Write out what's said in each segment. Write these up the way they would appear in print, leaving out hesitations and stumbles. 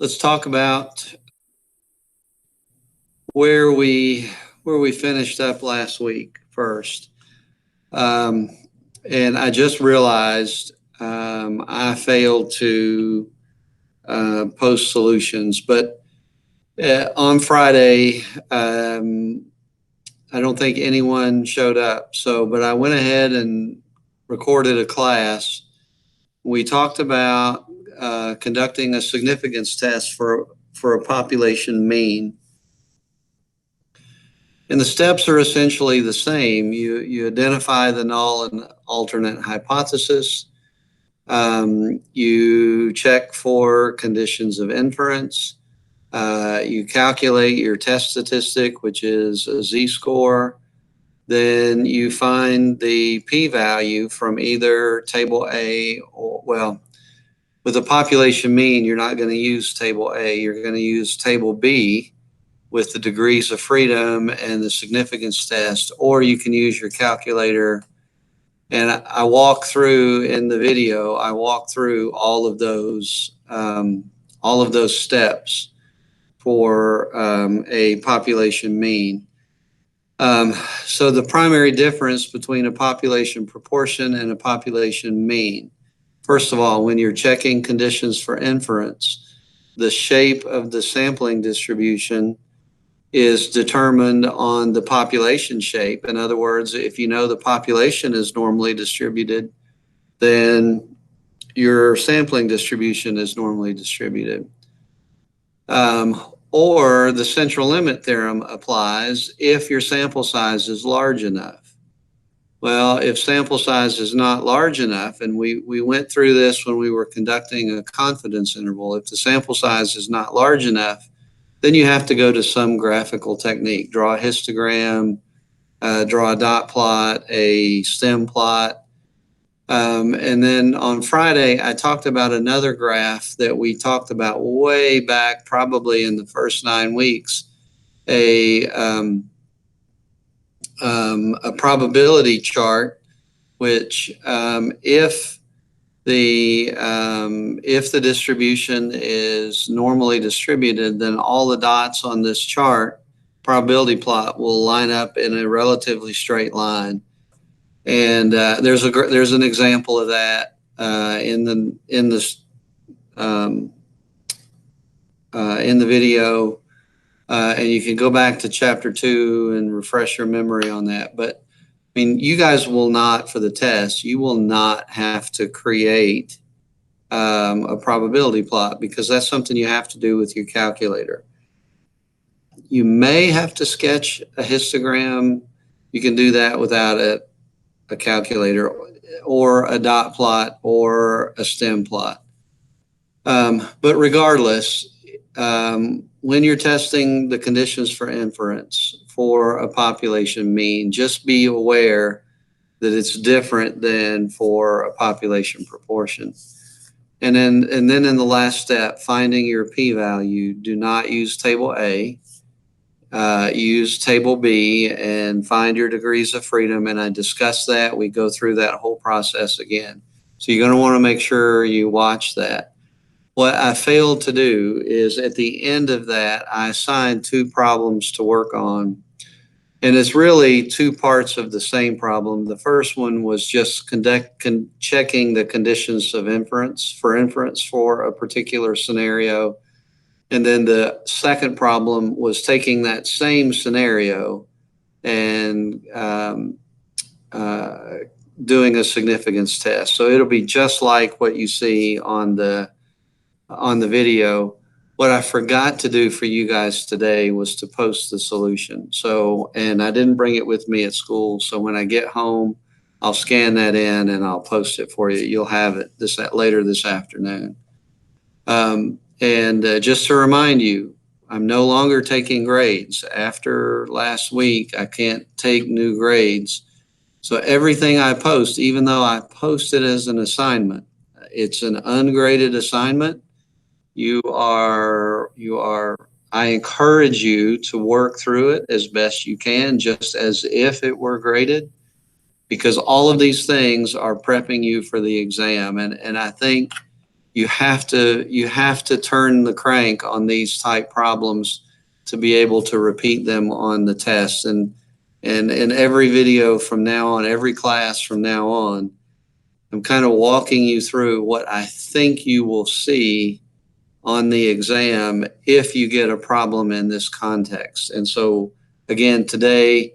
let's talk about where we finished up last week first. And I just realized I failed to post solutions, but on Friday, I don't think anyone showed up. But I went ahead and recorded a class. We talked about conducting a significance test for a population mean. And the steps are essentially the same. You identify the null and alternate hypothesis. You check for conditions of inference. You calculate your test statistic, which is a z-score. Then you find the p-value from either table A or, well, with a population mean, you're not going to use table A. You're going to use table B with the degrees of freedom and the significance test, or you can use your calculator. And I walk through in the video, I walk through all of those steps for a population mean. So the primary difference between a population proportion and a population mean, first of all, when you're checking conditions for inference, the shape of the sampling distribution is determined on the population shape. In other words, if you know the population is normally distributed, then your sampling distribution is normally distributed. Or the central limit theorem applies if your sample size is large enough. Well, if sample size is not large enough, and we went through this when we were conducting a confidence interval, if the sample size is not large enough, then you have to go to some graphical technique, draw a histogram, draw a dot plot, a stem plot. And then on Friday, I talked about another graph that we talked about way back, probably in the first 9 weeks, a probability chart, which if the distribution is normally distributed, then all the dots on this chart, probability plot, will line up in a relatively straight line. And there's an example of that in the video, and you can go back to chapter 2 and refresh your memory on that. But I mean, you guys will not, for the test, you will not have to create a probability plot, because that's something you have to do with your calculator. You may have to sketch a histogram. You can do that without a calculator, or a dot plot, or a stem plot. But regardless, when you're testing the conditions for inference for a population mean, just be aware that it's different than for a population proportion. And then in the last step, finding your p-value, do not use table A. Use table B and find your degrees of freedom. And I discussed that. We go through that whole process again. So you're going to want to make sure you watch that. What I failed to do is at the end of that, I assigned 2 problems to work on. And it's really 2 parts of the same problem. The first one was just checking the conditions of inference for a particular scenario. And then the second problem was taking that same scenario and doing a significance test. So it'll be just like what you see on the video. What I forgot to do for you guys today was to post the solution. So, and I didn't bring it with me at school. So when I get home, I'll scan that in and I'll post it for you. You'll have it later this afternoon. And just to remind you, I'm no longer taking grades. After last week, I can't take new grades. So everything I post, even though I post it as an assignment, it's an ungraded assignment. I encourage you to work through it as best you can, just as if it were graded, because all of these things are prepping you for the exam. And I think you have to turn the crank on these type problems to be able to repeat them on the test. And in every video from now on, every class from now on, I'm kind of walking you through what I think you will see on the exam if you get a problem in this context. And so again, today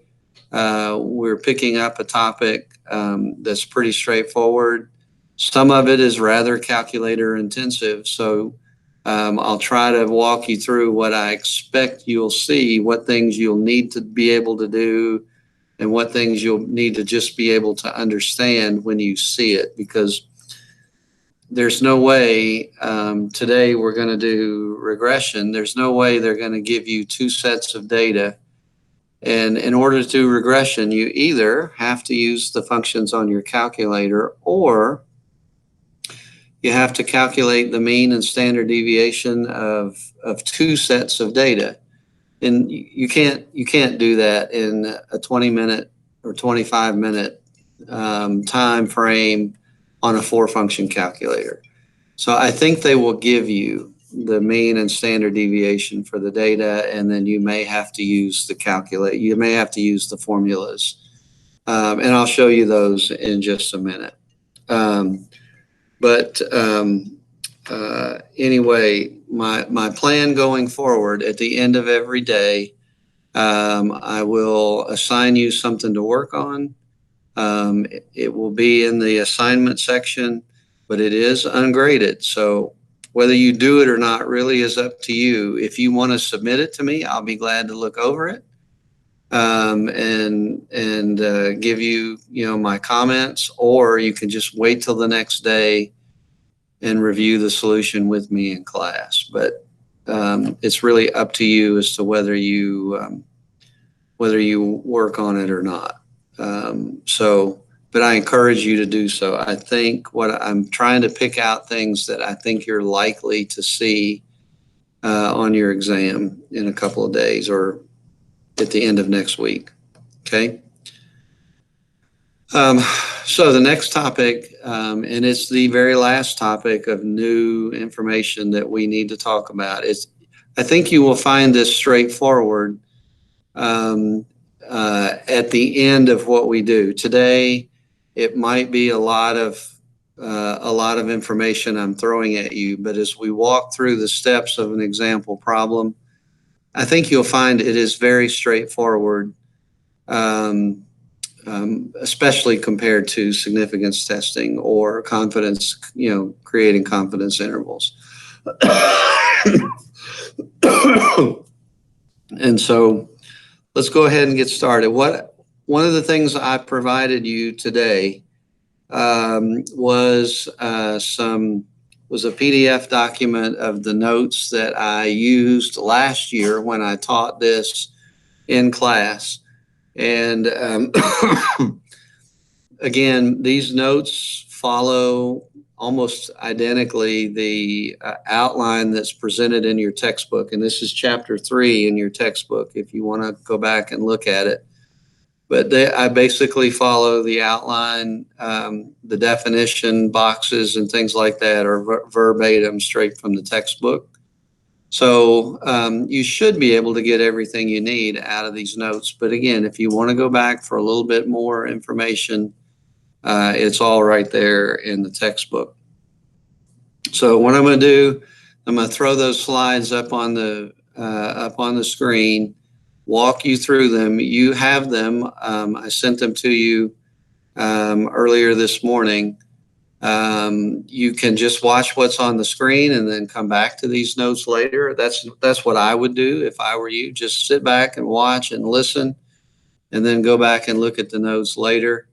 we're picking up a topic that's pretty straightforward. Some of it is rather calculator intensive. So I'll try to walk you through what I expect you'll see, what things you'll need to be able to do, and what things you'll need to just be able to understand when you see it, because there's no way today we're going to do regression. There's no way they're going to give you two sets of data. And in order to do regression, you either have to use the functions on your calculator, or you have to calculate the mean and standard deviation of two sets of data. And you can't do that in a 20-minute or 25-minute time frame on a 4-function calculator. So I think they will give you the mean and standard deviation for the data, and then you may have to use you may have to use the formulas. And I'll show you those in just a minute. Anyway, my plan going forward, at the end of every day, I will assign you something to work on. It will be in the assignment section, but it is ungraded. So whether you do it or not really is up to you. If you want to submit it to me, I'll be glad to look over it and give you, my comments, or you can just wait till the next day and review the solution with me in class. But it's really up to you as to whether you work on it or not. But I encourage you to do so. I think what I'm trying to pick out things that I think you're likely to see on your exam in a couple of days or at the end of next week. Okay. So the next topic, and it's the very last topic of new information that we need to talk about, is I think you will find this straightforward at the end of what we do today. It might be a lot of information I'm throwing at you, but as we walk through the steps of an example problem, I think you'll find it is very straightforward, especially compared to significance testing or confidence, creating confidence intervals. And so let's go ahead and get started. One of the things I provided you today was a PDF document of the notes that I used last year when I taught this in class. And again, these notes follow almost identically the outline that's presented in your textbook. And this is chapter 3 in your textbook if you want to go back and look at it. But I basically follow the outline, the definition boxes and things like that are verbatim straight from the textbook. So you should be able to get everything you need out of these notes. But again, if you want to go back for a little bit more information, it's all right there in the textbook. So what I'm going to do, I'm going to throw those slides up on the screen, walk you through them. You have them. I sent them to you earlier this morning. You can just watch what's on the screen and then come back to these notes later. That's what I would do if I were you. Just sit back and watch and listen, and then go back and look at the notes later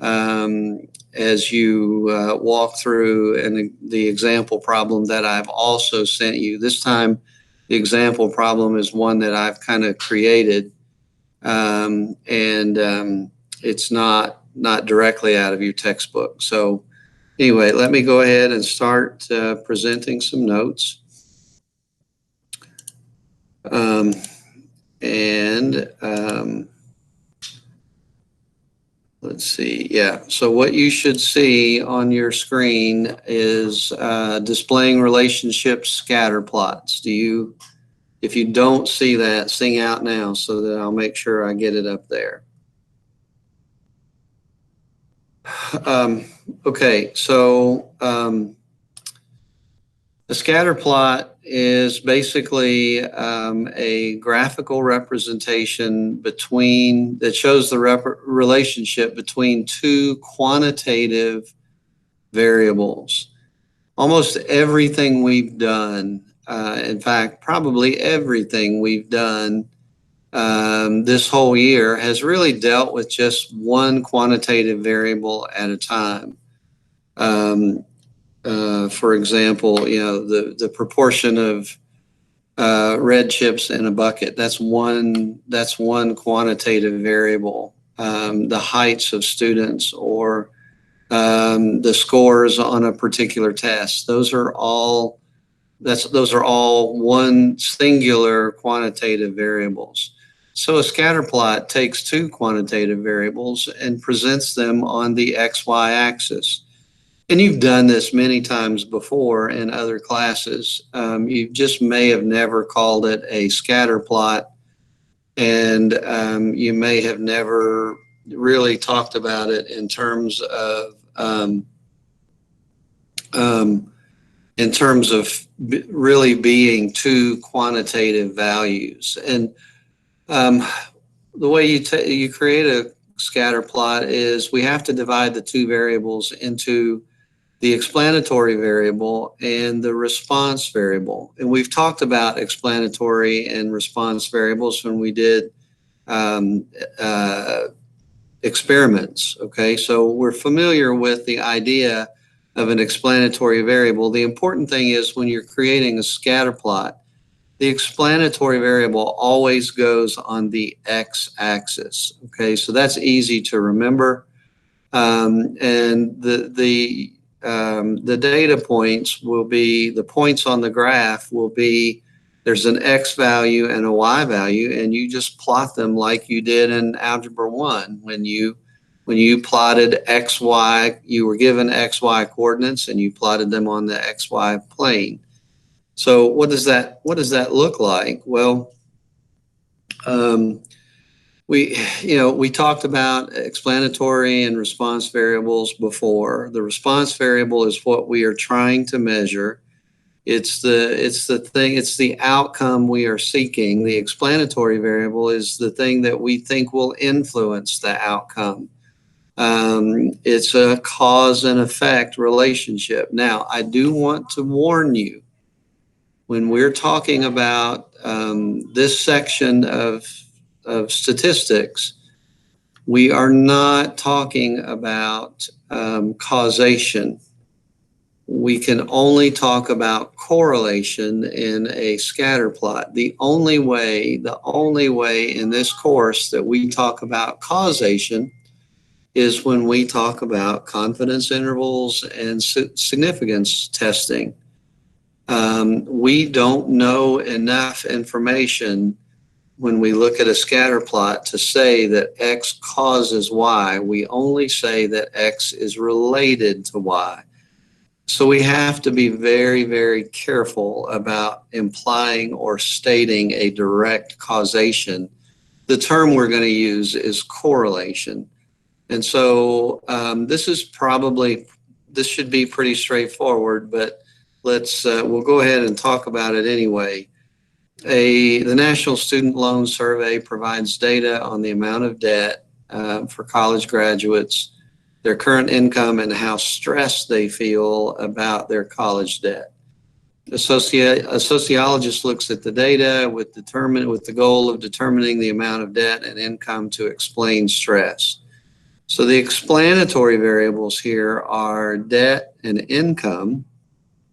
as you walk through and the example problem that I've also sent you. This time, the example problem is one that I've kind of created, and it's not directly out of your textbook. So anyway, let me go ahead and start presenting some notes. Let's see. Yeah. So what you should see on your screen is displaying relationship scatter plots. If you don't see that, sing out now so that I'll make sure I get it up there. Okay, so a scatter plot is basically a graphical representation that shows the relationship between two quantitative variables. Almost everything we've done, in fact, probably everything we've done this whole year has really dealt with just one quantitative variable at a time. For example, the proportion of red chips in a bucket. That's one quantitative variable. The heights of students or the scores on a particular test. Those are all one singular quantitative variables. So a scatter plot takes two quantitative variables and presents them on the XY axis. And you've done this many times before in other classes. You just may have never called it a scatter plot, and you may have never really talked about it in terms of really being two quantitative values. And the way you create a scatter plot is we have to divide the two variables into the explanatory variable and the response variable. And we've talked about explanatory and response variables when we did experiments. Okay, so we're familiar with the idea of an explanatory variable. The important thing is when you're creating a scatter plot, the explanatory variable always goes on the x-axis. Okay, so that's easy to remember. And the data points will be, the points on the graph will be, there's an x value and a y value, and you just plot them like you did in Algebra 1. When you plotted xy, you were given xy coordinates and you plotted them on the xy plane. So what does that look like? Well, we talked about explanatory and response variables before. The response variable is what we are trying to measure. It's the outcome we are seeking. The explanatory variable is the thing that we think will influence the outcome. It's a cause and effect relationship. Now, I do want to warn you, when we're talking about this section of statistics, we are not talking about causation. We can only talk about correlation in a scatter plot. The only way in this course that we talk about causation is when we talk about confidence intervals and significance testing. We don't know enough information when we look at a scatter plot to say that X causes Y. We only say that X is related to Y. So we have to be very, very careful about implying or stating a direct causation. The term we're going to use is correlation. And so this should be pretty straightforward, but we'll go ahead and talk about it anyway. The National Student Loan Survey provides data on the amount of debt for college graduates, their current income, and how stressed they feel about their college debt. A sociologist looks at the data with the goal of determining the amount of debt and income to explain stress. So the explanatory variables here are debt and income,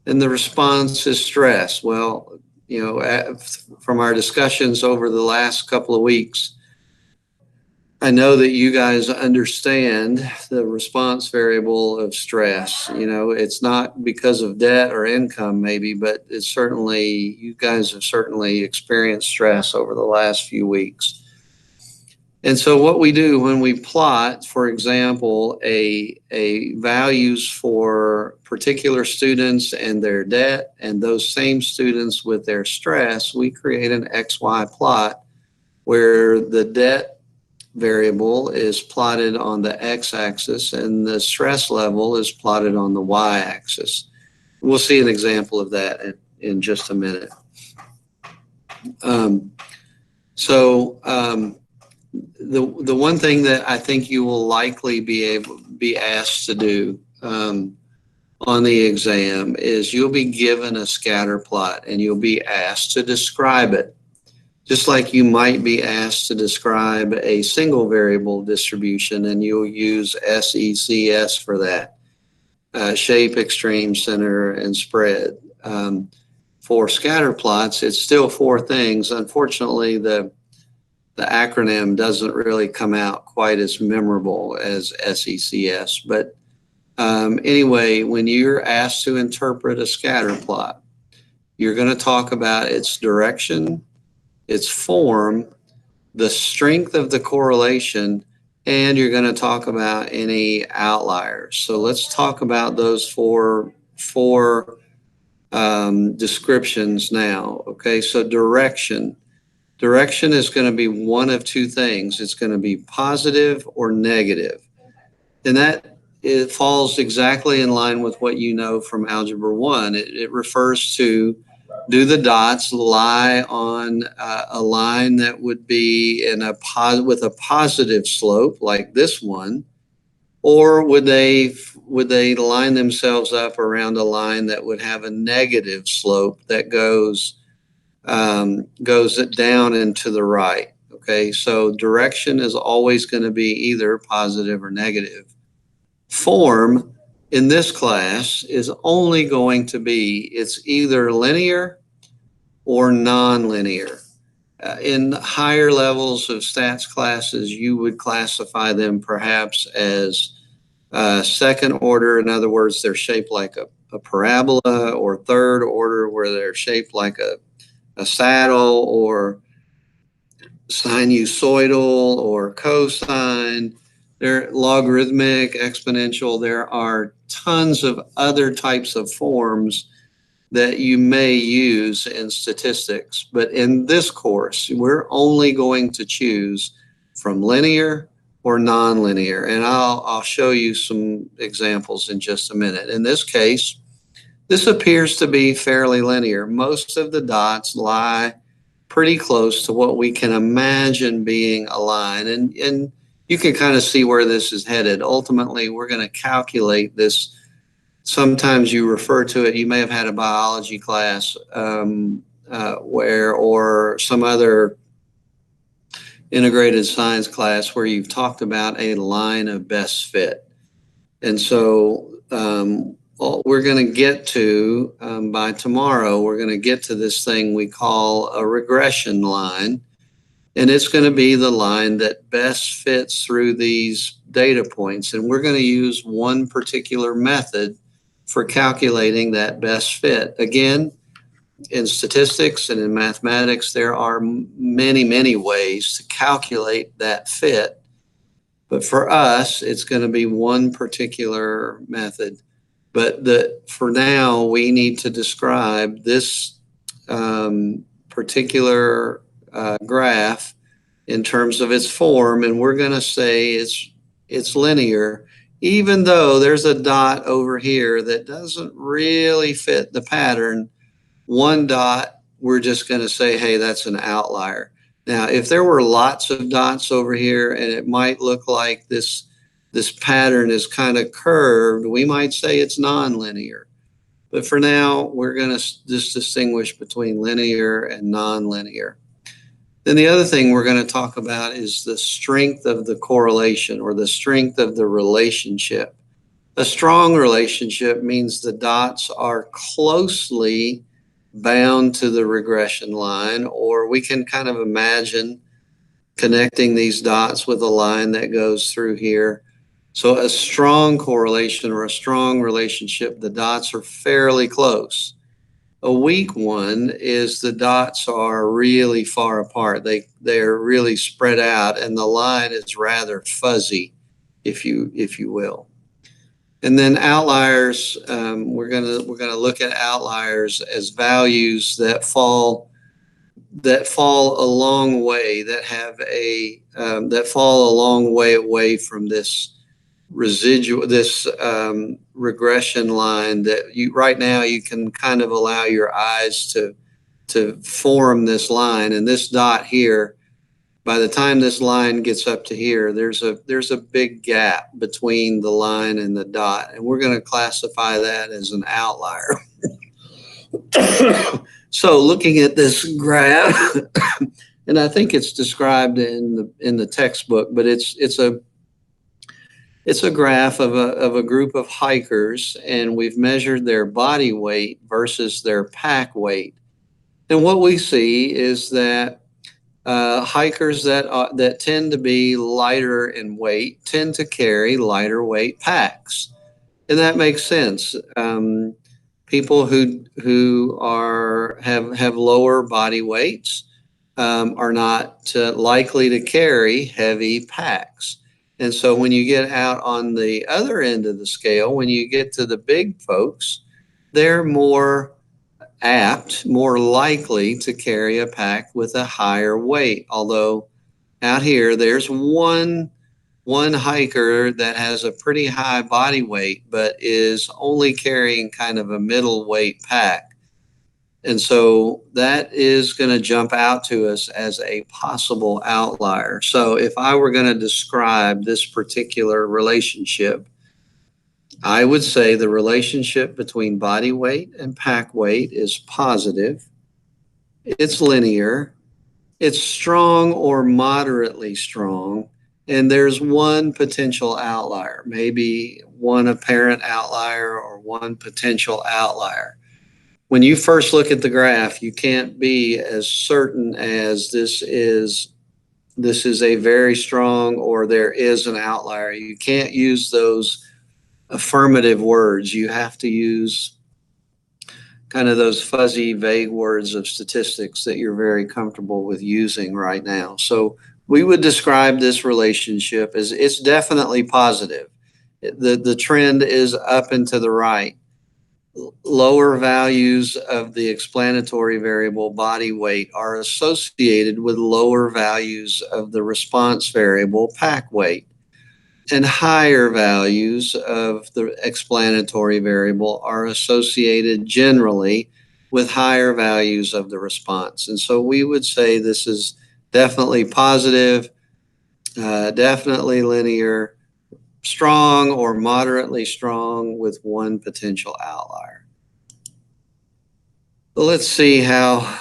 and the response is stress. Well, from our discussions over the last couple of weeks, I know that you guys understand the response variable of stress. It's not because of debt or income maybe, but you guys have certainly experienced stress over the last few weeks. And so what we do when we plot, for example, a values for particular students and their debt and those same students with their stress, we create an XY plot where the debt variable is plotted on the x-axis and the stress level is plotted on the y-axis. We'll see an example of that in just a minute. The one thing that I think you will likely be asked to do on the exam is you'll be given a scatter plot and you'll be asked to describe it, just like you might be asked to describe a single variable distribution, and you'll use SECS for that, shape, extreme, center, and spread. For scatter plots, it's still 4 things. Unfortunately, the acronym doesn't really come out quite as memorable as SECS. But anyway, when you're asked to interpret a scatter plot, you're going to talk about its direction, its form, the strength of the correlation, and you're going to talk about any outliers. So let's talk about those four descriptions now. Okay, so direction. Direction is going to be one of 2 things. It's going to be positive or negative. And that it falls exactly in line with what you know from Algebra 1. It refers to, do the dots lie on a line that would be with a positive slope like this one, or would they line themselves up around a line that would have a negative slope that goes down and to the right? Okay, so direction is always going to be either positive or negative. Form in this class is only going to be, it's either linear or nonlinear. In higher levels of stats classes, you would classify them perhaps as second order. In other words, they're shaped like a parabola, or third order where they're shaped like a saddle, or sinusoidal, or cosine. They're logarithmic, exponential. There are tons of other types of forms that you may use in statistics. But in this course, we're only going to choose from linear or nonlinear. And I'll show you some examples in just a minute. In this case, this appears to be fairly linear. Most of the dots lie pretty close to what we can imagine being a line. And you can kind of see where this is headed. Ultimately, we're going to calculate this. Sometimes you refer to it, you may have had a biology class or some other integrated science class where you've talked about a line of best fit. And so we're going to get to, by tomorrow, we're going to get to this thing we call a regression line. And it's going to be the line that best fits through these data points. And we're going to use one particular method for calculating that best fit. Again, in statistics and in mathematics, there are many, many ways to calculate that fit. But for us, it's going to be one particular method. But for now, we need to describe this particular graph in terms of its form, and we're going to say it's linear, even though there's a dot over here that doesn't really fit the pattern. One dot, we're just going to say, hey, that's an outlier. Now, if there were lots of dots over here and it might look like this pattern is kind of curved, we might say it's nonlinear. But for now, we're going to just distinguish between linear and nonlinear. Then the other thing we're going to talk about is the strength of the correlation, or the strength of the relationship. A strong relationship means the dots are closely bound to the regression line, or we can kind of imagine connecting these dots with a line that goes through here. So a strong correlation or a strong relationship, the dots are fairly close. A weak one is the dots are really far apart. They're really spread out, and the line is rather fuzzy, if you will. And then outliers, we're gonna look at outliers as values that fall a long way, that fall a long way away from this regression line that you right now you can kind of allow your eyes to form this line. And this dot here, by the time this line gets up to here, there's a big gap between the line and the dot, and we're going to classify that as an outlier. So looking at this graph, and I think it's described in the textbook, but it's a graph of a group of hikers, and we've measured their body weight versus their pack weight. And what we see is that hikers that tend to be lighter in weight tend to carry lighter weight packs, and that makes sense. People who have lower body weights are not likely to carry heavy packs. And so when you get out on the other end of the scale, when you get to the big folks, they're more apt, more likely to carry a pack with a higher weight. Although out here, there's one hiker that has a pretty high body weight, but is only carrying kind of a middle weight pack. And so that is going to jump out to us as a possible outlier. So if I were going to describe this particular relationship, I would say the relationship between body weight and pack weight is positive. It's linear. It's strong or moderately strong. And there's one potential outlier, maybe one apparent outlier or one potential outlier. When you first look at the graph, you can't be as certain as this is a very strong or there is an outlier. You can't use those affirmative words. You have to use kind of those fuzzy, vague words of statistics that you're very comfortable with using right now. So we would describe this relationship as it's definitely positive. The trend is up and to the right. Lower values of the explanatory variable body weight are associated with lower values of the response variable pack weight. And higher values of the explanatory variable are associated generally with higher values of the response. And so we would say this is definitely positive, definitely linear, strong or moderately strong with one potential outlier. Well, let's see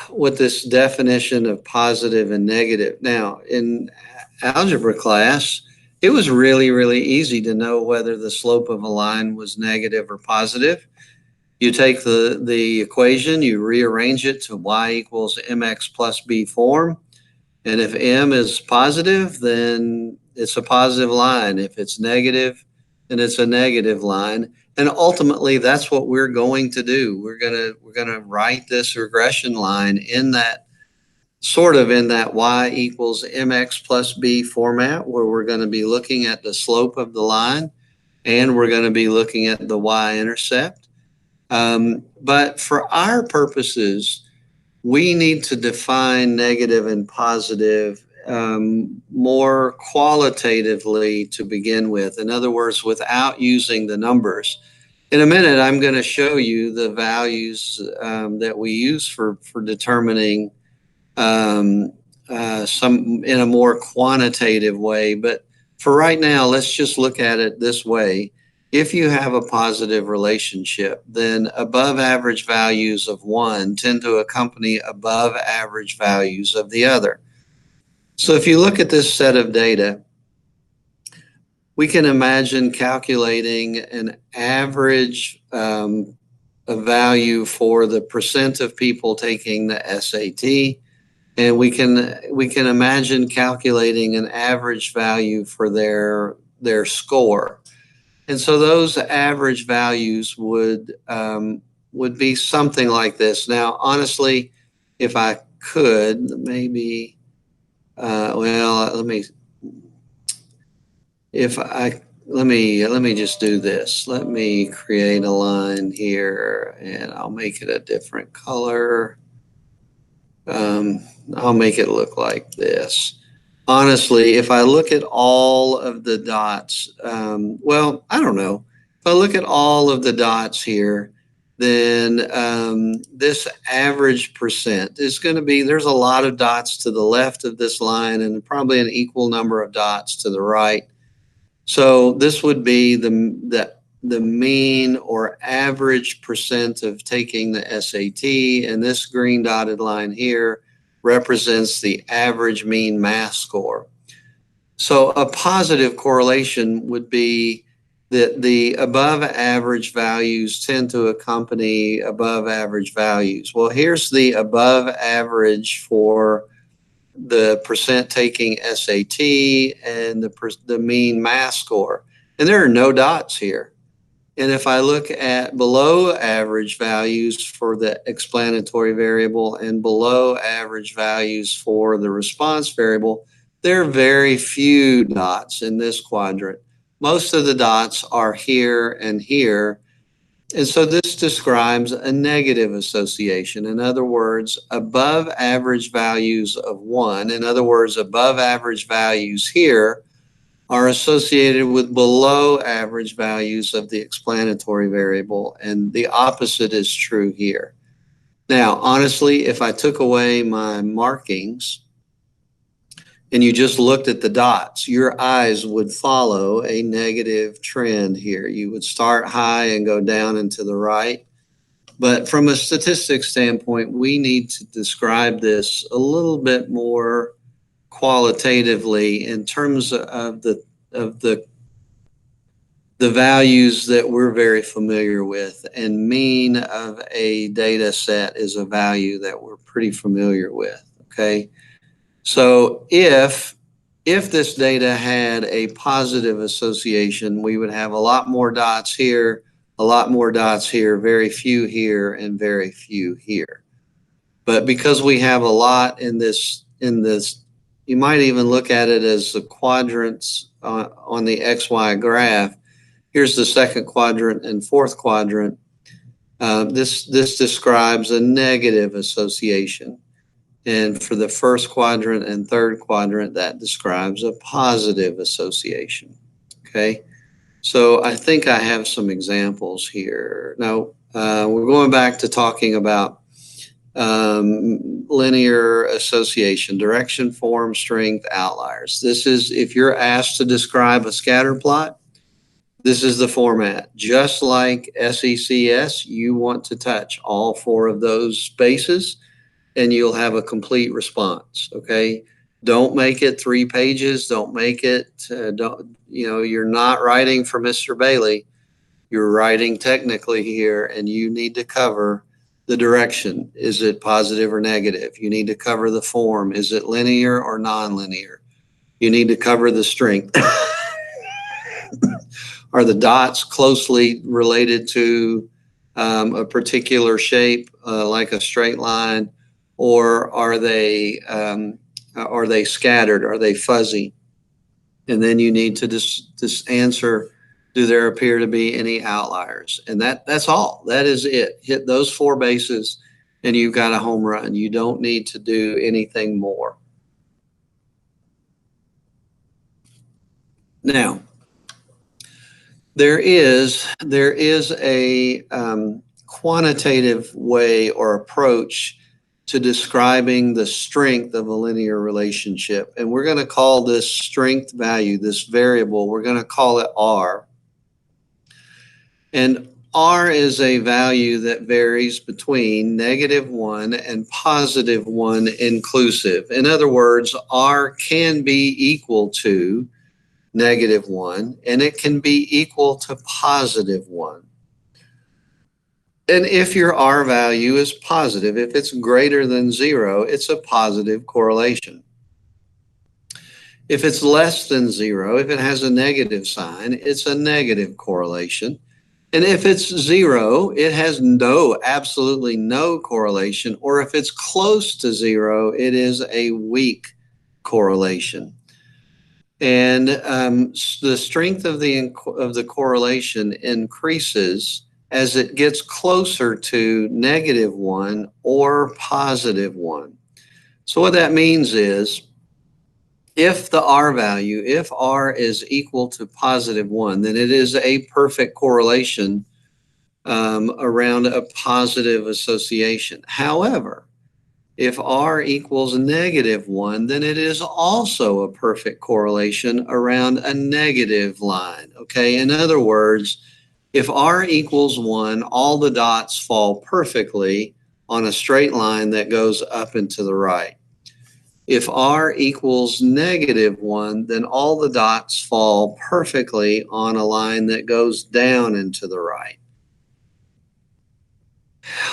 what this definition of positive and negative. Now, in algebra class, it was really, really easy to know whether the slope of a line was negative or positive. You take the equation, you rearrange it to y equals mx plus b form. And if m is positive, then it's a positive line. If it's negative, then it's a negative line. And ultimately, that's what we're going to do. We're gonna write this regression line in that y equals mx plus b format, where we're going to be looking at the slope of the line and we're going to be looking at the y-intercept. But for our purposes, we need to define negative and positive more qualitatively to begin with. In other words, without using the numbers. In a minute, I'm going to show you the values that we use for determining some in a more quantitative way. But for right now, let's just look at it this way. If you have a positive relationship, then above average values of one tend to accompany above average values of the other. So if you look at this set of data, we can imagine calculating an average value for the percent of people taking the SAT. And we can imagine calculating an average value for their score. And so those average values would would be something like this. Now, honestly, if I could, maybe, well, let me just do this. Let me create a line here, and I'll make it a different color. I'll make it look like this. Honestly, if I look at all of the dots, well, I don't know. If I look at all of the dots here, then this average percent is going to be, there's a lot of dots to the left of this line and probably an equal number of dots to the right. So this would be the mean or average percent of taking the SAT, and this green dotted line here represents the average mean math score. So a positive correlation would be that the above average values tend to accompany above average values. Well, here's the above average for the percent taking SAT and the mean math score. And there are no dots here. And if I look at below average values for the explanatory variable and below average values for the response variable, there are very few dots in this quadrant. Most of the dots are here and here. And so this describes a negative association. In other words, above average values of 1, in other words, above average values here are associated with below average values of the explanatory variable, and the opposite is true here. Now, honestly, if I took away my markings and you just looked at the dots, your eyes would follow a negative trend here. You would start high and go down and to the right. But from a statistics standpoint, we need to describe this a little bit more qualitatively in terms of the values that we're very familiar with, and mean of a data set is a value that we're pretty familiar with. Okay, so if this data had a positive association, we would have a lot more dots here, a lot more dots here, very few here, and very few here. But because we have a lot in this, you might even look at it as the quadrants on the XY graph. Here's the second quadrant and fourth quadrant. This describes a negative association. And for the first quadrant and third quadrant, that describes a positive association. Okay, so I think I have some examples here. Now, we're going back to talking about linear association, direction, form, strength, outliers. This is, if you're asked to describe a scatter plot, this is the format. Just like SECS, you want to touch all 4 of those spaces and you'll have a complete response. Okay, don't make it 3 pages. Don't make it, you're not writing for Mr. Bailey. You're writing technically here, and you need to cover the direction. Is it positive or negative? You need to cover the form. Is it linear or nonlinear? You need to cover the strength. Are the dots closely related to a particular shape, like a straight line, or are they scattered? Are they fuzzy? And then you need to just answer, do there appear to be any outliers? And that's all. That is it. Hit those 4 bases and you've got a home run. You don't need to do anything more. Now, there is a quantitative way or approach to describing the strength of a linear relationship. And we're going to call this strength value, this variable, we're going to call it R. And R is a value that varies between -1 and +1 inclusive. In other words, R can be equal to -1 and it can be equal to +1. And if your R value is positive, if it's greater than 0, it's a positive correlation. If it's less than 0, if it has a negative sign, it's a negative correlation. And if it's 0, it has absolutely no correlation, or if it's close to 0, it is a weak correlation. And the strength of the correlation increases as it gets closer to -1 or +1. So what that means is, if R is equal to +1, then it is a perfect correlation around a positive association. However, if R equals -1, then it is also a perfect correlation around a negative line. Okay, in other words, if R equals 1, all the dots fall perfectly on a straight line that goes up and to the right. If R equals -1, then all the dots fall perfectly on a line that goes down and to the right.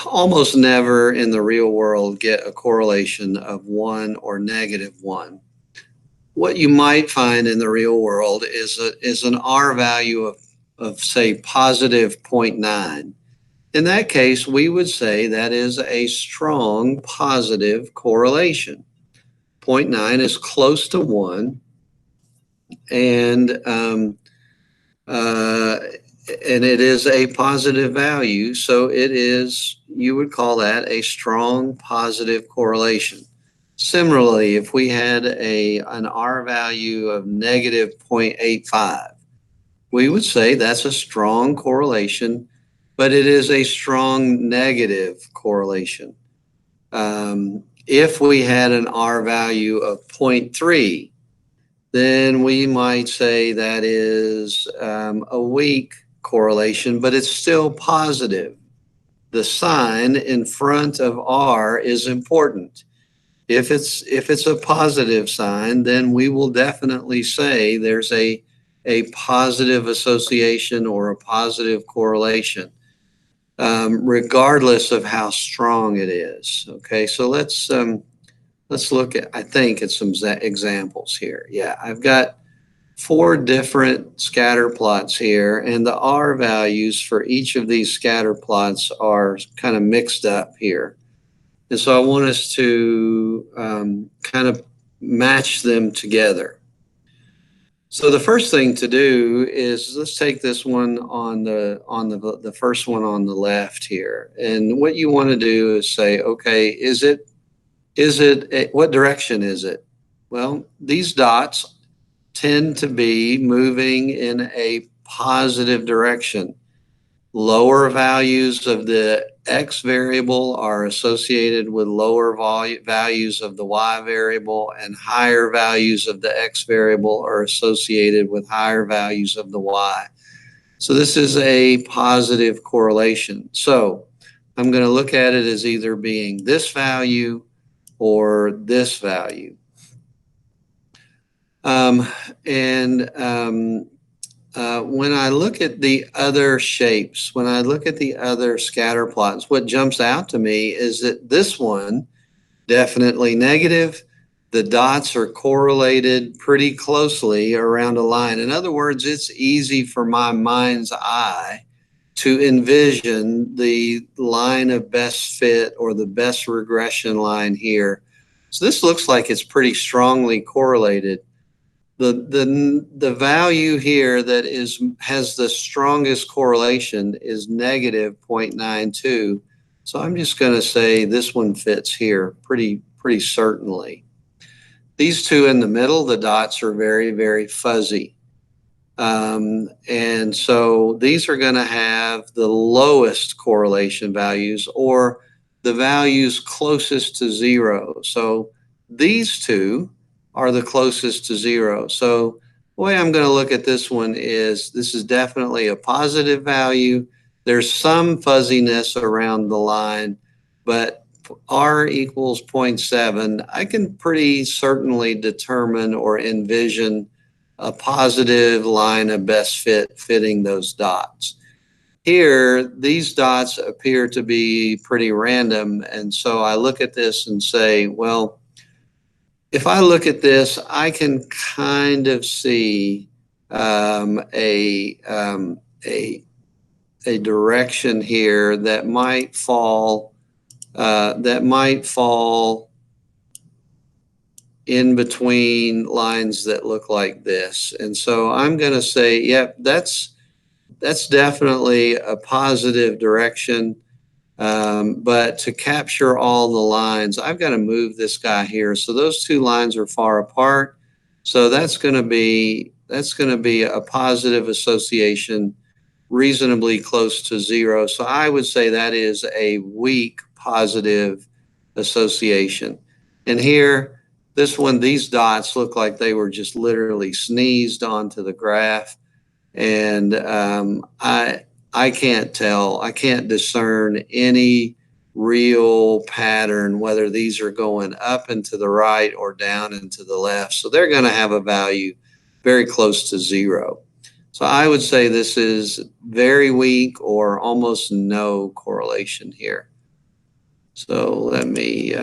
Almost never in the real world get a correlation of 1 or -1. What you might find in the real world is an R value of say positive 0.9. In that case, we would say that is a strong positive correlation. 0.9 is close to 1, and it is a positive value, so you would call that a strong positive correlation. Similarly, if we had an R value of -0.85, we would say that's a strong correlation, but it is a strong negative correlation. If we had an R value of 0.3, then we might say that is a weak correlation, but it's still positive. The sign in front of R is important. If it's a positive sign, then we will definitely say there's a positive association or a positive correlation, regardless of how strong it is. Okay, so let's look at, I think, at some examples here. Yeah, I've got 4 different scatter plots here, and the R values for each of these scatter plots are kind of mixed up here. And so I want us to kind of match them together. So the first thing to do is, let's take this one on the first one on the left here. And what you want to do is say, okay, what direction is it? Well, these dots tend to be moving in a positive direction. Lower values of the X variable are associated with lower values of the Y variable, and higher values of the X variable are associated with higher values of the Y. So this is a positive correlation. So I'm going to look at it as either being this value or this value. When I look at the other shapes, when I look at the other scatter plots, what jumps out to me is that this one, definitely negative. The dots are correlated pretty closely around a line. In other words, it's easy for my mind's eye to envision the line of best fit or the best regression line here. So this looks like it's pretty strongly correlated. The value here that has the strongest correlation is -0.92. So I'm just going to say this one fits here pretty certainly. These two in the middle, the dots are very, very fuzzy. And so these are going to have the lowest correlation values, or the values closest to 0. So these two are the closest to 0. So the way I'm going to look at this one is, this is definitely a positive value. There's some fuzziness around the line, but R equals 0.7. I can pretty certainly determine or envision a positive line of best fit fitting those dots. Here, these dots appear to be pretty random, and so I look at this and say, well, if I look at this, I can kind of see a a direction here that might fall in between lines that look like this. And so I'm going to say, yep, that's definitely a positive direction. But to capture all the lines, I've got to move this guy here. So those two lines are far apart. So that's going to be a positive association, reasonably close to zero. So I would say that is a weak positive association. And here, this one, these dots look like they were just literally sneezed onto the graph. And I can't tell, I can't discern any real pattern, whether these are going up and to the right or down and to the left. So they're going to have a value very close to zero. So I would say this is very weak or almost no correlation here. So let me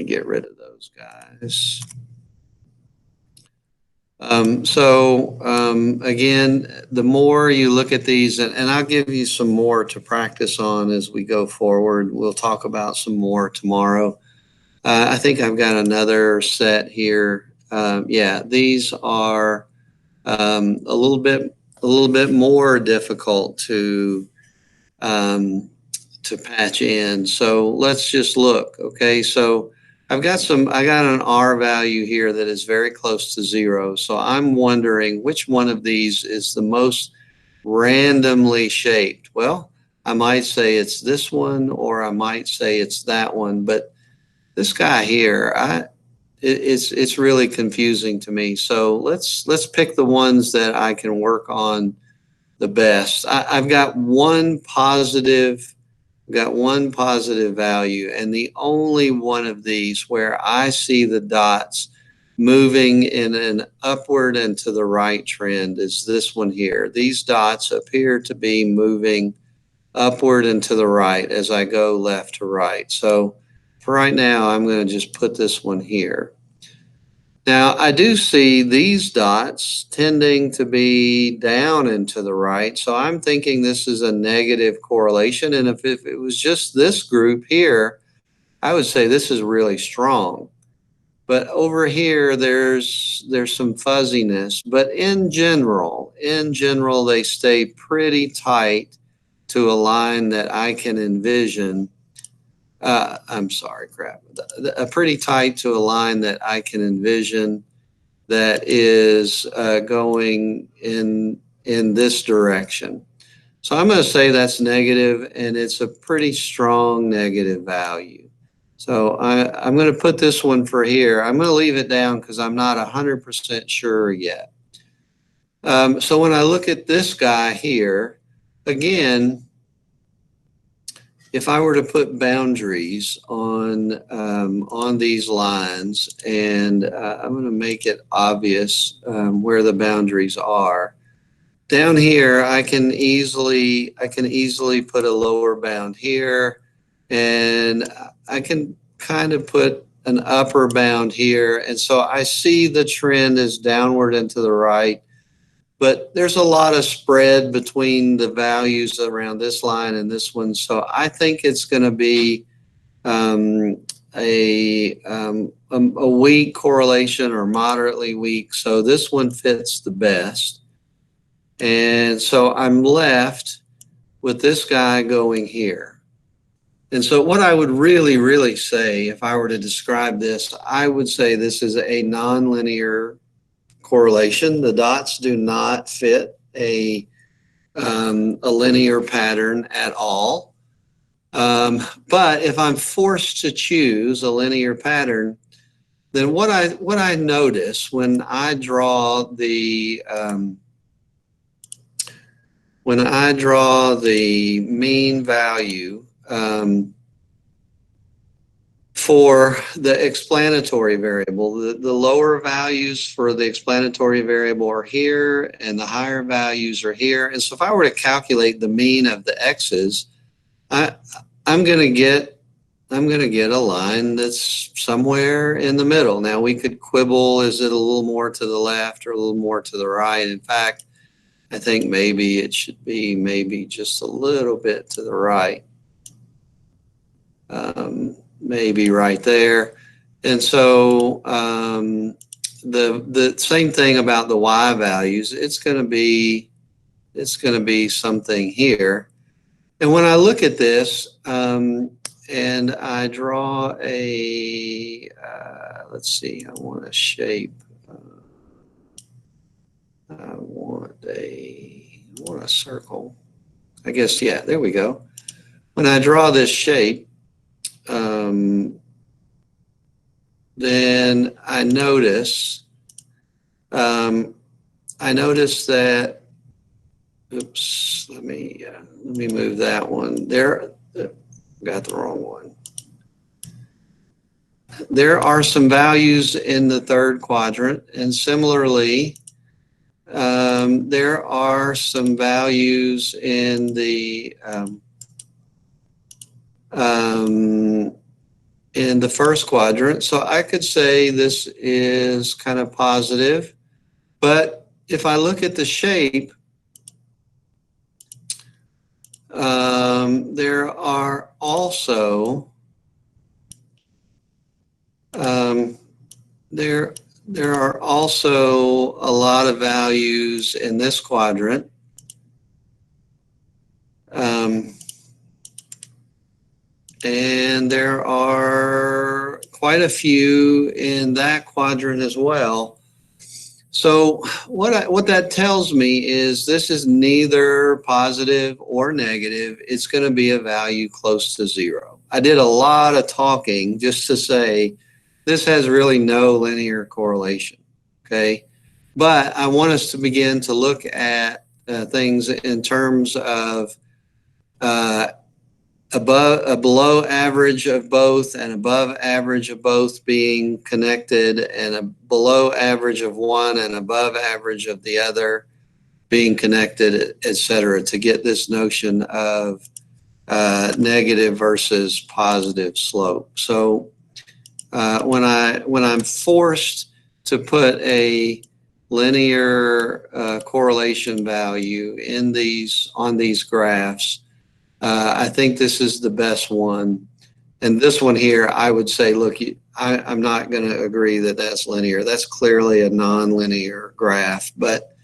get rid of those guys. Again, the more you look at these, and I'll give you some more to practice on as we go forward. We'll talk about some more tomorrow. I think I've got another set here. Yeah, these are a little bit more difficult to patch in. So let's just look. Okay, so I got an R value here that is very close to zero. So I'm wondering which one of these is the most randomly shaped. Well, I might say it's this one, or I might say it's that one. But this guy here, it's really confusing to me. So let's pick the ones that I can work on the best. I've got one positive value, and the only one of these where I see the dots moving in an upward and to the right trend is this one here. These dots appear to be moving upward and to the right as I go left to right. So for right now, I'm going to just put this one here. Now, I do see these dots tending to be down and to the right, so I'm thinking this is a negative correlation. And if it was just this group here, I would say this is really strong. But over here, there's some fuzziness. But in general, they stay pretty tight to a line that I can envision. I'm sorry, crap. Pretty tight to a line that I can envision that is going in this direction. So I'm going to say that's negative, and it's a pretty strong negative value. So I'm going to put this one for here. I'm going to leave it down because I'm not 100% sure yet. So when I look at this guy here, again, if I were to put boundaries on these lines, and I'm going to make it obvious where the boundaries are. Down here, I can easily put a lower bound here, and I can kind of put an upper bound here. And so I see the trend is downward and to the right. But there's a lot of spread between the values around this line and this one. So I think it's going to be a weak correlation or moderately weak. So this one fits the best. And so I'm left with this guy going here. And so what I would really, really say, if I were to describe this, I would say this is a nonlinear correlation. The dots do not fit a linear pattern at all. But if I'm forced to choose a linear pattern, then what I notice when I draw the mean value for the explanatory variable, the lower values for the explanatory variable are here, and the higher values are here. And so if I were to calculate the mean of the x's, I'm going to get a line that's somewhere in the middle. Now we could quibble, is it a little more to the left or a little more to the right? In fact, I think maybe it should be maybe just a little bit to the right. Maybe right there. And so the same thing about the y values. It's going to be something here. And when I look at this and I draw a let's see, I want a shape. I want a circle. I guess, yeah, there we go. When I draw this shape, then I notice that, oops, let me move that one. There, got the wrong one. There are some values in the third quadrant, and similarly, there are some values in the first quadrant. So I could say this is kind of positive, but if I look at the shape, there are also there are also a lot of values in this quadrant. And there are quite a few in that quadrant as well. So what that tells me is this is neither positive or negative. It's going to be a value close to zero. I did a lot of talking just to say this has really no linear correlation, okay? But I want us to begin to look at things in terms of a below average of both and above average of both being connected, and a below average of one and above average of the other being connected, etc., to get this notion of negative versus positive slope. So when I'm forced to put a linear correlation value on these graphs, I think this is the best one. And this one here, I would say, look, I'm not going to agree that that's linear. That's clearly a nonlinear graph. But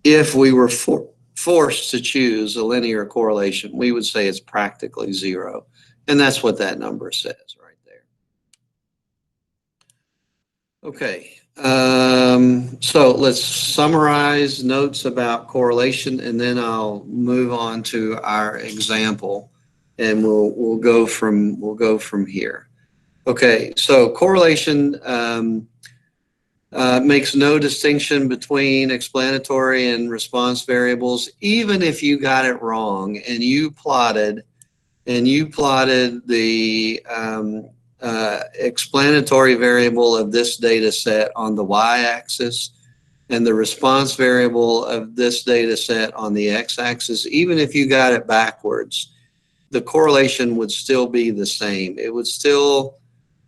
if we were forced to choose a linear correlation, we would say it's practically zero. And that's what that number says right there. Okay. So let's summarize notes about correlation, and then I'll move on to our example, and we'll go from here. Okay, so correlation makes no distinction between explanatory and response variables, even if you got it wrong and you plotted the explanatory variable of this data set on the y-axis and the response variable of this data set on the x-axis. Even if you got it backwards, the correlation would still be the same. It would still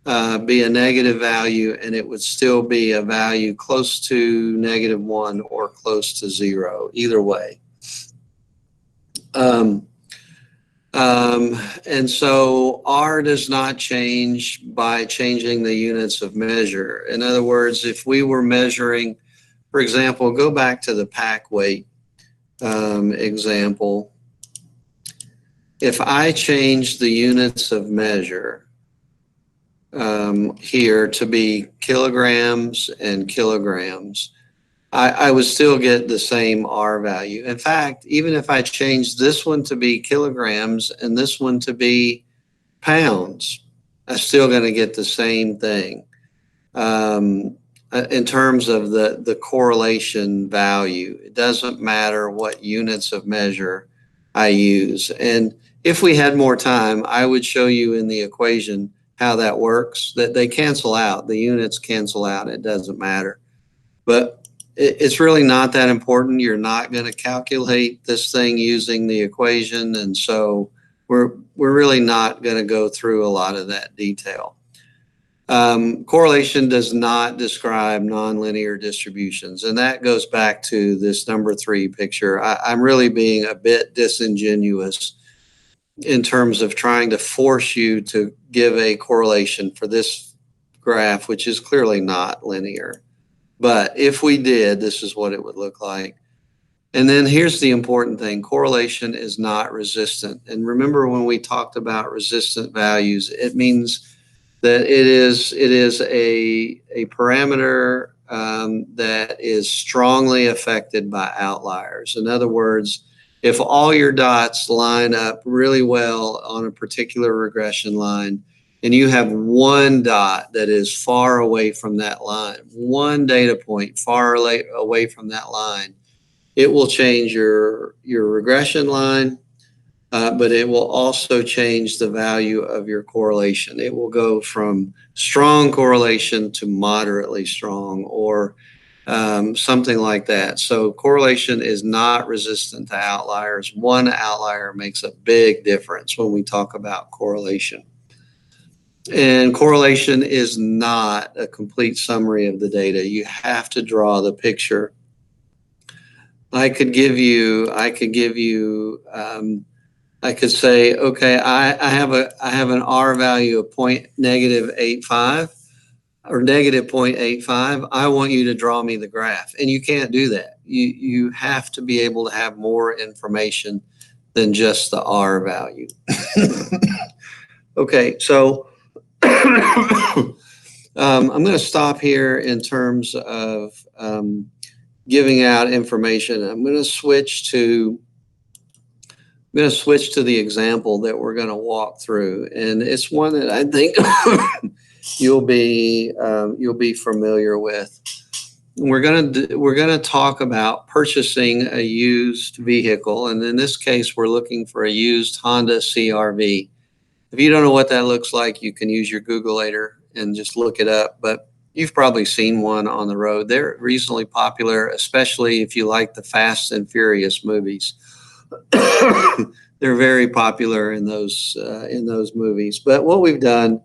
be a negative value, and it would still be a value close to -1 or close to 0, either way. And so R does not change by changing the units of measure. In other words, if we were measuring, for example, go back to the pack weight example. If I change the units of measure here to be kilograms and kilograms, I would still get the same R value. In fact, even if I change this one to be kilograms and this one to be pounds, I'm still going to get the same thing in terms of the correlation value. It doesn't matter what units of measure I use. And if we had more time, I would show you in the equation how that works, that they cancel out. The units cancel out. It doesn't matter. But it's really not that important. You're not going to calculate this thing using the equation, and so we're really not going to go through a lot of that detail. Correlation does not describe nonlinear distributions, and that goes back to this number 3 picture. I'm really being a bit disingenuous in terms of trying to force you to give a correlation for this graph, which is clearly not linear. But if we did, this is what it would look like. And then here's the important thing. Correlation is not resistant. And remember when we talked about resistant values, it means that it is a parameter that is strongly affected by outliers. In other words, if all your dots line up really well on a particular regression line, and you have one dot that is far away from that line, one data point far away from that line, it will change your regression line, but it will also change the value of your correlation. It will go from strong correlation to moderately strong, or something like that. So correlation is not resistant to outliers. One outlier makes a big difference when we talk about correlation. And correlation is not a complete summary of the data. You have to draw the picture. I could say, okay, I have an R value of -0.85 or -0.85. I want you to draw me the graph, and you can't do that. You have to be able to have more information than just the R value. Okay, so I'm going to stop here in terms of giving out information. I'm going to switch to the example that we're going to walk through, and it's one that I think you'll be familiar with. We're going to talk about purchasing a used vehicle, and in this case, we're looking for a used Honda CR-V. If you don't know what that looks like, you can use your Google later and just look it up. But you've probably seen one on the road. They're reasonably popular, especially if you like the Fast and Furious movies. They're very popular in those movies. But what we've done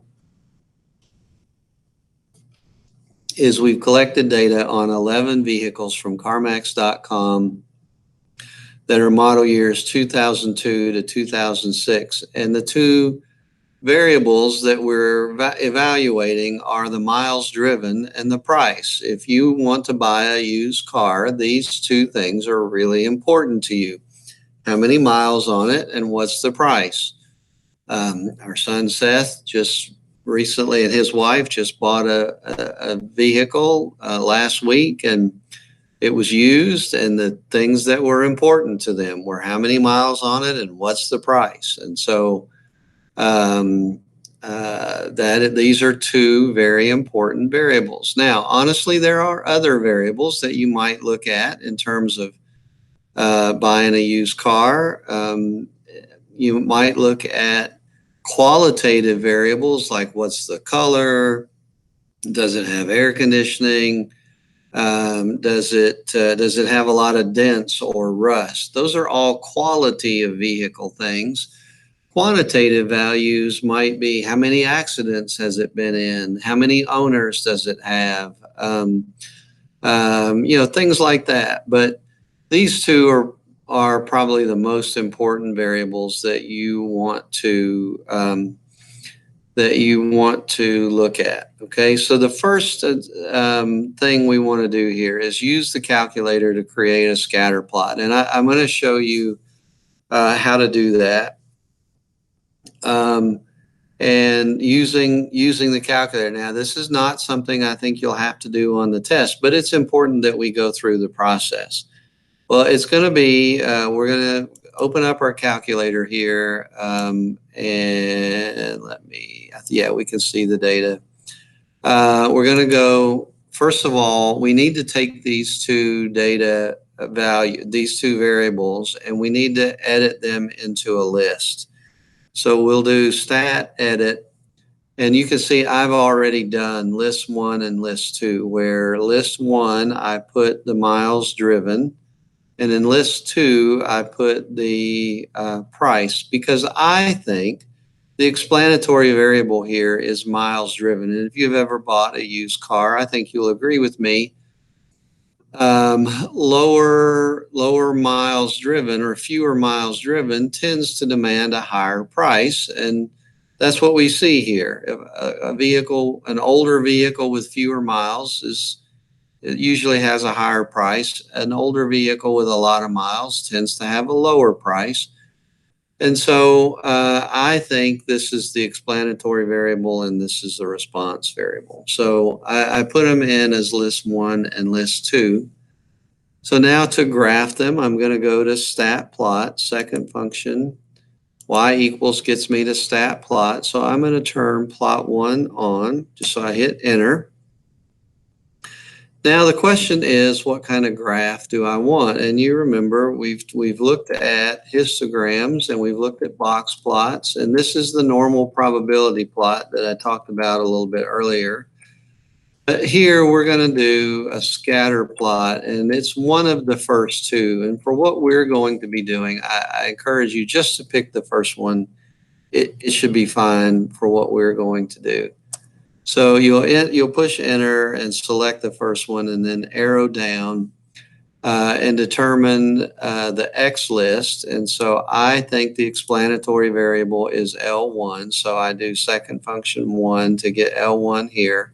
is we've collected data on 11 vehicles from CarMax.com that are model years 2002 to 2006. And the two variables that we're evaluating are the miles driven and the price. If you want to buy a used car, these two things are really important to you. How many miles on it, and what's the price? Our son Seth just recently, and his wife just bought a vehicle last week, and it was used, and the things that were important to them were how many miles on it and what's the price. And so these are two very important variables. Now, honestly, there are other variables that you might look at in terms of buying a used car. You might look at qualitative variables like what's the color, does it have air conditioning, does it have a lot of dents or rust? Those are all quality of vehicle things. Quantitative values might be how many accidents has it been in, how many owners does it have, things like that. But these two are probably the most important variables that you want to look at. Okay, so the first thing we want to do here is use the calculator to create a scatter plot, and I'm going to show you how to do that. And using the calculator. Now, this is not something I think you'll have to do on the test, but it's important that we go through the process. Well, it's going to be, we're going to open up our calculator here, and we can see the data. We're going to go, first of all, we need to take these two these two variables, and we need to edit them into a list. So we'll do stat edit, and you can see I've already done list 1 and list 2, where list 1 I put the miles driven, and in list 2 I put the price, because I think the explanatory variable here is miles driven. And if you've ever bought a used car, I think you'll agree with me. Lower miles driven or fewer miles driven tends to demand a higher price. And that's what we see here. A vehicle, an older vehicle with fewer miles it usually has a higher price. An older vehicle with a lot of miles tends to have a lower price. And so I think this is the explanatory variable and this is the response variable. So I put them in as list 1 and list 2. So now to graph them, I'm going to go to stat plot, second function. Y equals gets me to stat plot. So I'm going to turn plot 1 on, just so I hit enter. Now the question is, what kind of graph do I want? And you remember we've looked at histograms and we've looked at box plots, and this is the normal probability plot that I talked about a little bit earlier. But here we're going to do a scatter plot, and it's one of the first two. And for what we're going to be doing, I encourage you just to pick the first one. It should be fine for what we're going to do. So you'll push enter and select the first one and then arrow down and determine the X list. And so I think the explanatory variable is L1. So I do second function 1 to get L1 here.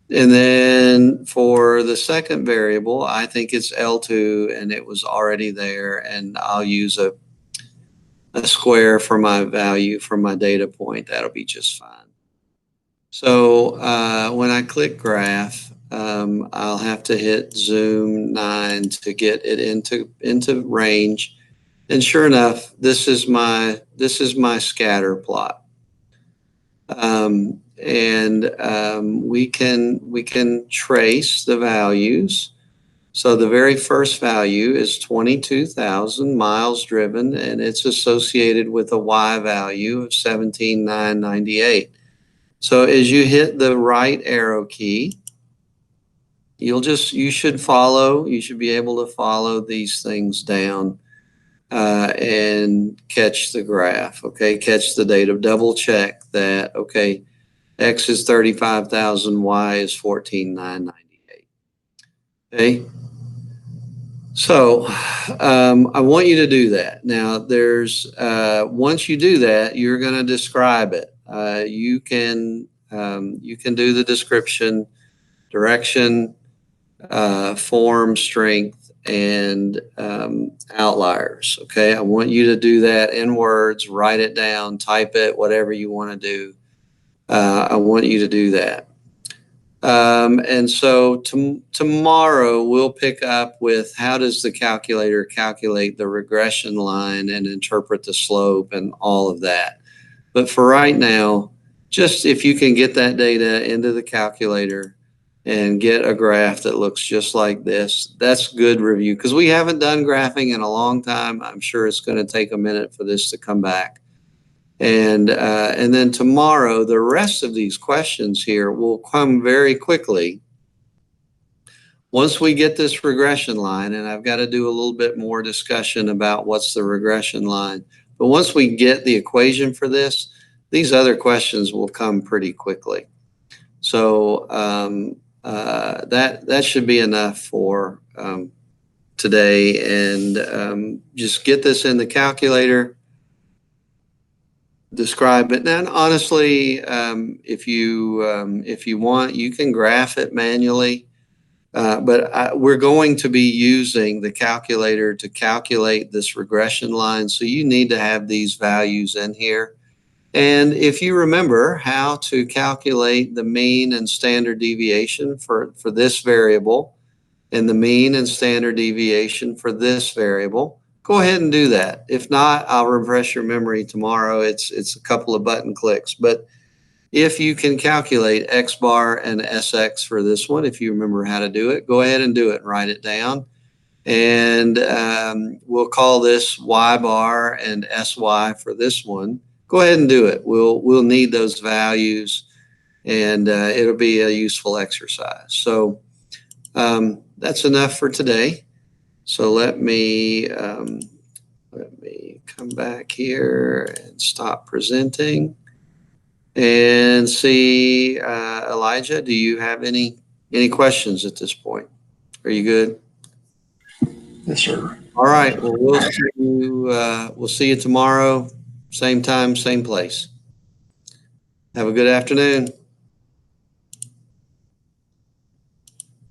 And then for the second variable, I think it's L2 and it was already there. And I'll use a square for my value for my data point. That'll be just fine. So when I click graph, I'll have to hit zoom 9 to get it into range. And sure enough, this is my scatter plot. We can trace the values. So the very first value is 22,000 miles driven, and it's associated with a Y value of 17,998. So as you hit the right arrow key, you should be able to follow these things down and catch the graph, okay? Catch the data, double check that, okay, X is 35,000, Y is 14,998, okay? So I want you to do that. Now once you do that, you're going to describe it. You can do the description, direction, form, strength, and outliers. Okay, I want you to do that in words, write it down, type it, whatever you want to do. I want you to do that. And so tomorrow we'll pick up with how does the calculator calculate the regression line and interpret the slope and all of that. But for right now, just if you can get that data into the calculator and get a graph that looks just like this, that's good review, because we haven't done graphing in a long time. I'm sure it's going to take a minute for this to come back. And then tomorrow, the rest of these questions here will come very quickly. Once we get this regression line, and I've got to do a little bit more discussion about what's the regression line, but once we get the equation for this, these other questions will come pretty quickly. So that should be enough for today. And just get this in the calculator, describe it. And honestly, if you want, you can graph it manually. But we're going to be using the calculator to calculate this regression line. So you need to have these values in here. And if you remember how to calculate the mean and standard deviation for this variable and the mean and standard deviation for this variable, go ahead and do that. If not, I'll refresh your memory tomorrow. It's a couple of button clicks. But if you can calculate X bar and SX for this one, if you remember how to do it, go ahead and do it and write it down. And we'll call this Y bar and SY for this one. Go ahead and do it. We'll need those values, and it'll be a useful exercise. So that's enough for today. So let me come back here and stop presenting and see, Elijah, do you have any questions at this point? Are you good? Yes, sir. All right. Well, we'll see you tomorrow, same time, same place. Have a good afternoon.